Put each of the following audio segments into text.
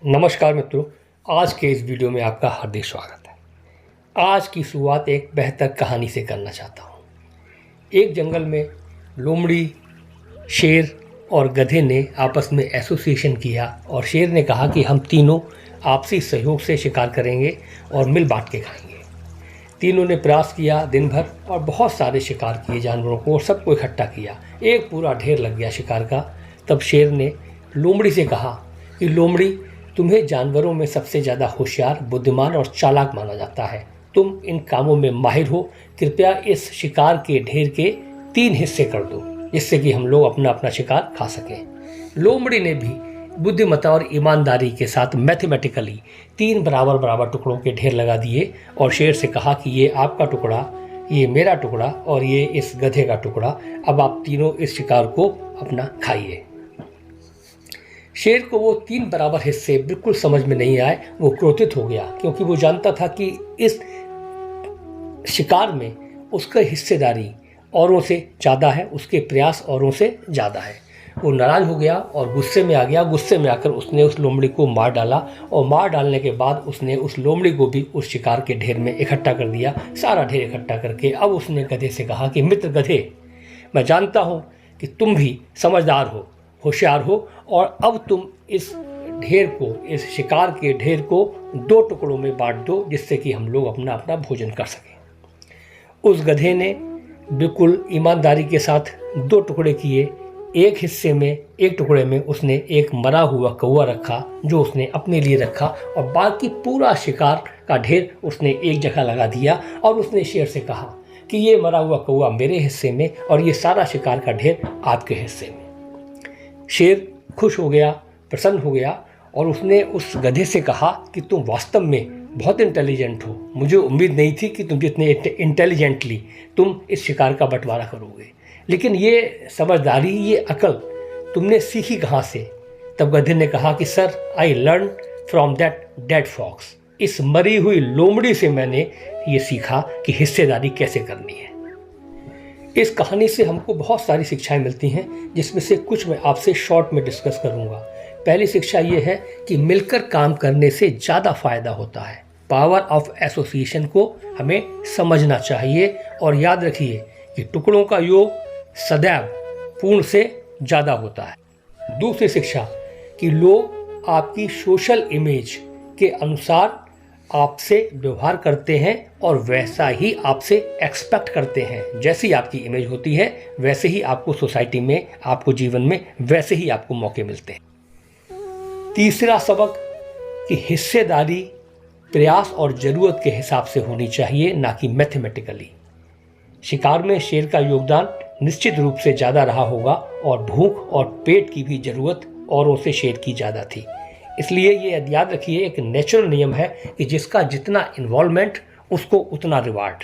नमस्कार मित्रों, आज के इस वीडियो में आपका हार्दिक स्वागत है। आज की शुरुआत एक बेहतर कहानी से करना चाहता हूँ। एक जंगल में लोमड़ी, शेर और गधे ने आपस में एसोसिएशन किया और शेर ने कहा कि हम तीनों आपसी सहयोग से शिकार करेंगे और मिल बांट के खाएंगे। तीनों ने प्रयास किया दिन भर और बहुत सारे शिकार किए जानवरों को और सबको इकट्ठा किया। एक पूरा ढेर लग गया शिकार का। तब शेर ने लोमड़ी से कहा कि लोमड़ी, तुम्हें जानवरों में सबसे ज़्यादा होशियार, बुद्धिमान और चालाक माना जाता है। तुम इन कामों में माहिर हो। कृपया इस शिकार के ढेर के 3 हिस्से कर दो, जिससे कि हम लोग अपना अपना शिकार खा सकें। लोमड़ी ने भी बुद्धिमत्ता और ईमानदारी के साथ मैथमेटिकली 3 बराबर बराबर टुकड़ों के ढेर लगा दिए और शेर से कहा कि ये आपका टुकड़ा, ये मेरा टुकड़ा और ये इस गधे का टुकड़ा। अब आप तीनों इस शिकार को अपना खाइए। शेर को वो 3 बराबर हिस्से बिल्कुल समझ में नहीं आए। वो क्रोधित हो गया क्योंकि वो जानता था कि इस शिकार में उसका हिस्सेदारी औरों से ज़्यादा है, उसके प्रयास औरों से ज़्यादा है। वो नाराज़ हो गया और गुस्से में आ गया। गुस्से में आकर उसने उस लोमड़ी को मार डाला और मार डालने के बाद उसने उस लोमड़ी को भी उस शिकार के ढेर में इकट्ठा कर दिया। सारा ढेर इकट्ठा करके अब उसने गधे से कहा कि मित्र गधे, मैं जानता हूँ कि तुम भी समझदार हो, होशियार हो और अब तुम इस ढेर को, इस शिकार के ढेर को 2 टुकड़ों में बांट दो, जिससे कि हम लोग अपना अपना भोजन कर सकें। उस गधे ने बिल्कुल ईमानदारी के साथ 2 टुकड़े किए। एक टुकड़े में उसने एक मरा हुआ कौवा रखा जो उसने अपने लिए रखा और बाकी पूरा शिकार का ढेर उसने एक जगह लगा दिया और उसने शेर से कहा कि ये मरा हुआ कौवा मेरे हिस्से में और ये सारा शिकार का ढेर आपके हिस्से में। शेर खुश हो गया, प्रसन्न हो गया और उसने उस गधे से कहा कि तुम वास्तव में बहुत इंटेलिजेंट हो। मुझे उम्मीद नहीं थी कि तुम जितने इंटेलिजेंटली तुम इस शिकार का बंटवारा करोगे, लेकिन ये समझदारी, ये अकल तुमने सीखी कहाँ से? तब गधे ने कहा कि sir, I learn from that dead fox. इस मरी हुई लोमड़ी से मैंने ये सीखा कि हिस्सेदारी कैसे करनी है। इस कहानी से हमको बहुत सारी शिक्षाएं मिलती हैं, जिसमें से कुछ मैं आपसे शॉर्ट में डिस्कस करूंगा। पहली शिक्षा ये है कि मिलकर काम करने से ज़्यादा फायदा होता है। पावर ऑफ एसोसिएशन को हमें समझना चाहिए और याद रखिए कि टुकड़ों का योग सदैव पूर्ण से ज़्यादा होता है। दूसरी शिक्षा कि लोग आपकी सोशल इमेज के अनुसार आपसे व्यवहार करते हैं और वैसा ही आपसे एक्सपेक्ट करते हैं। जैसी आपकी इमेज होती है वैसे ही आपको सोसाइटी में, आपको जीवन में वैसे ही आपको मौके मिलते हैं। तीसरा सबक कि हिस्सेदारी प्रयास और ज़रूरत के हिसाब से होनी चाहिए, ना कि मैथमेटिकली। शिकार में शेर का योगदान निश्चित रूप से ज़्यादा रहा होगा और भूख और पेट की भी ज़रूरत औरों से शेर की ज़्यादा थी। इसलिए ये याद रखिए, एक नेचुरल नियम है कि जिसका जितना इन्वॉल्वमेंट उसको उतना रिवार्ड।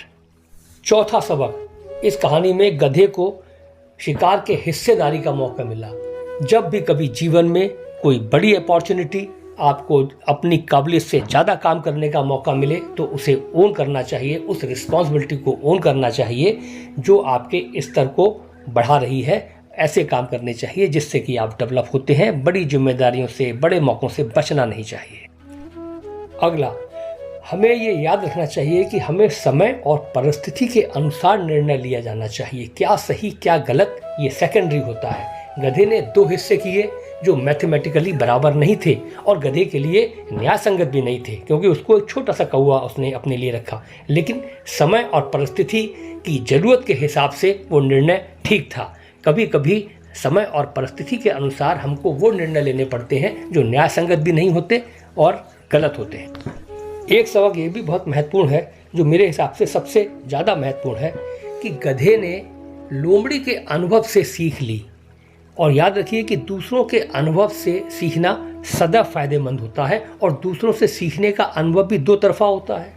चौथा सबक, इस कहानी में गधे को शिकार के हिस्सेदारी का मौका मिला। जब भी कभी जीवन में कोई बड़ी अपॉर्चुनिटी, आपको अपनी काबिलियत से ज़्यादा काम करने का मौका मिले तो उसे ओन करना चाहिए, उस रिस्पॉन्सिबिलिटी को ओन करना चाहिए जो आपके स्तर को बढ़ा रही है। ऐसे काम करने चाहिए जिससे कि आप डेवलप होते हैं। बड़ी जिम्मेदारियों से, बड़े मौक़ों से बचना नहीं चाहिए। अगला, हमें ये याद रखना चाहिए कि हमें समय और परिस्थिति के अनुसार निर्णय लिया जाना चाहिए। क्या सही क्या गलत ये सेकेंडरी होता है। गधे ने 2 हिस्से किए जो मैथमेटिकली बराबर नहीं थे और गधे के लिए न्याय संगत भी नहीं थे, क्योंकि उसको एक छोटा सा कौवा उसने अपने लिए रखा। लेकिन समय और परिस्थिति की ज़रूरत के हिसाब से वो निर्णय ठीक था। कभी कभी समय और परिस्थिति के अनुसार हमको वो निर्णय लेने पड़ते हैं जो न्याय संगत भी नहीं होते और गलत होते हैं। एक सबक ये भी बहुत महत्वपूर्ण है, जो मेरे हिसाब से सबसे ज़्यादा महत्वपूर्ण है, कि गधे ने लोमड़ी के अनुभव से सीख ली। और याद रखिए कि दूसरों के अनुभव से सीखना सदा फायदेमंद होता है और दूसरों से सीखने का अनुभव भी 2 तरफा होता है।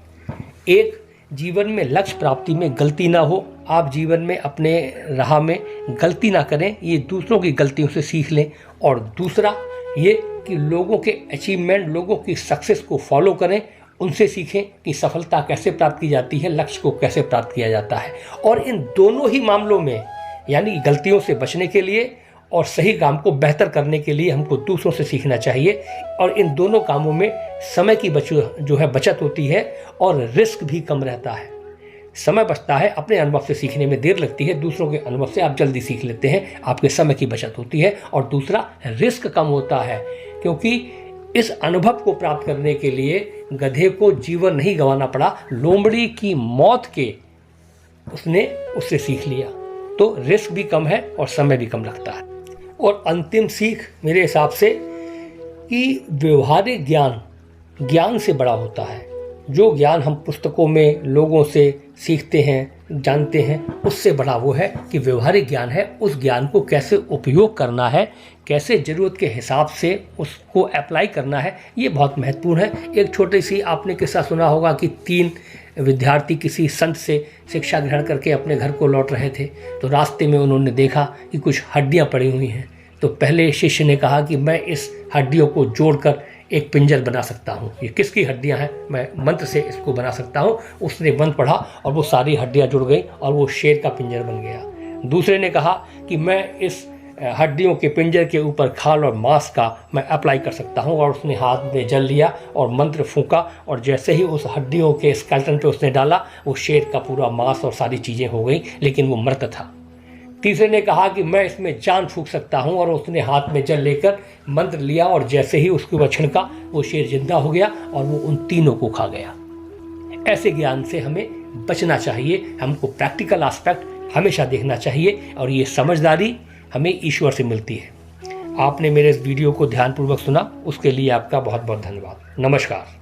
एक, जीवन में लक्ष्य प्राप्ति में गलती ना हो, आप जीवन में अपने राह में गलती ना करें, ये दूसरों की गलतियों से सीख लें। और दूसरा ये कि लोगों के अचीवमेंट, लोगों की सक्सेस को फॉलो करें, उनसे सीखें कि सफलता कैसे प्राप्त की जाती है, लक्ष्य को कैसे प्राप्त किया जाता है। और इन दोनों ही मामलों में, यानी गलतियों से बचने के लिए और सही काम को बेहतर करने के लिए हमको दूसरों से सीखना चाहिए। और इन दोनों कामों में समय की बचत होती है और रिस्क भी कम रहता है। समय बचता है, अपने अनुभव से सीखने में देर लगती है, दूसरों के अनुभव से आप जल्दी सीख लेते हैं, आपके समय की बचत होती है। और दूसरा, रिस्क कम होता है, क्योंकि इस अनुभव को प्राप्त करने के लिए गधे को जीवन नहीं गंवाना पड़ा, लोमड़ी की मौत के उसने उससे सीख लिया। तो रिस्क भी कम है और समय भी कम लगता है। और अंतिम सीख मेरे हिसाब से कि व्यवहारिक ज्ञान से बड़ा होता है। जो ज्ञान हम पुस्तकों में लोगों से सीखते हैं, जानते हैं, उससे बड़ा वो है कि व्यवहारिक ज्ञान है। उस ज्ञान को कैसे उपयोग करना है, कैसे ज़रूरत के हिसाब से उसको अप्लाई करना है, ये बहुत महत्वपूर्ण है। एक छोटी सी आपने किस्सा सुना होगा कि 3 विद्यार्थी किसी संत से शिक्षा ग्रहण करके अपने घर को लौट रहे थे। तो रास्ते में उन्होंने देखा कि कुछ हड्डियां पड़ी हुई हैं। तो पहले शिष्य ने कहा कि मैं इस हड्डियों को जोड़कर एक पिंजर बना सकता हूँ। ये किसकी हड्डियाँ हैं, मैं मंत्र से इसको बना सकता हूँ। उसने मंत्र पढ़ा और वो सारी हड्डियाँ जुड़ गई और वो शेर का पिंजर बन गया। दूसरे ने कहा कि मैं इस हड्डियों के पिंजर के ऊपर खाल और मांस का मैं अप्लाई कर सकता हूँ। और उसने हाथ में जल लिया और मंत्र फूंका और जैसे ही उस हड्डियों के स्केलेटन पे उसने डाला, वो शेर का पूरा मांस और सारी चीज़ें हो गई, लेकिन वो मृत था। तीसरे ने कहा कि मैं इसमें जान फूंक सकता हूँ और उसने हाथ में जल लेकर मंत्र लिया और जैसे ही उसके ऊपर छिड़का, वो शेर जिंदा हो गया और वो उन तीनों को खा गया। ऐसे ज्ञान से हमें बचना चाहिए। हमको प्रैक्टिकल एस्पेक्ट हमेशा देखना चाहिए और ये समझदारी हमें ईश्वर से मिलती है। आपने मेरे इस वीडियो को ध्यानपूर्वक सुना, उसके लिए आपका बहुत बहुत धन्यवाद। नमस्कार।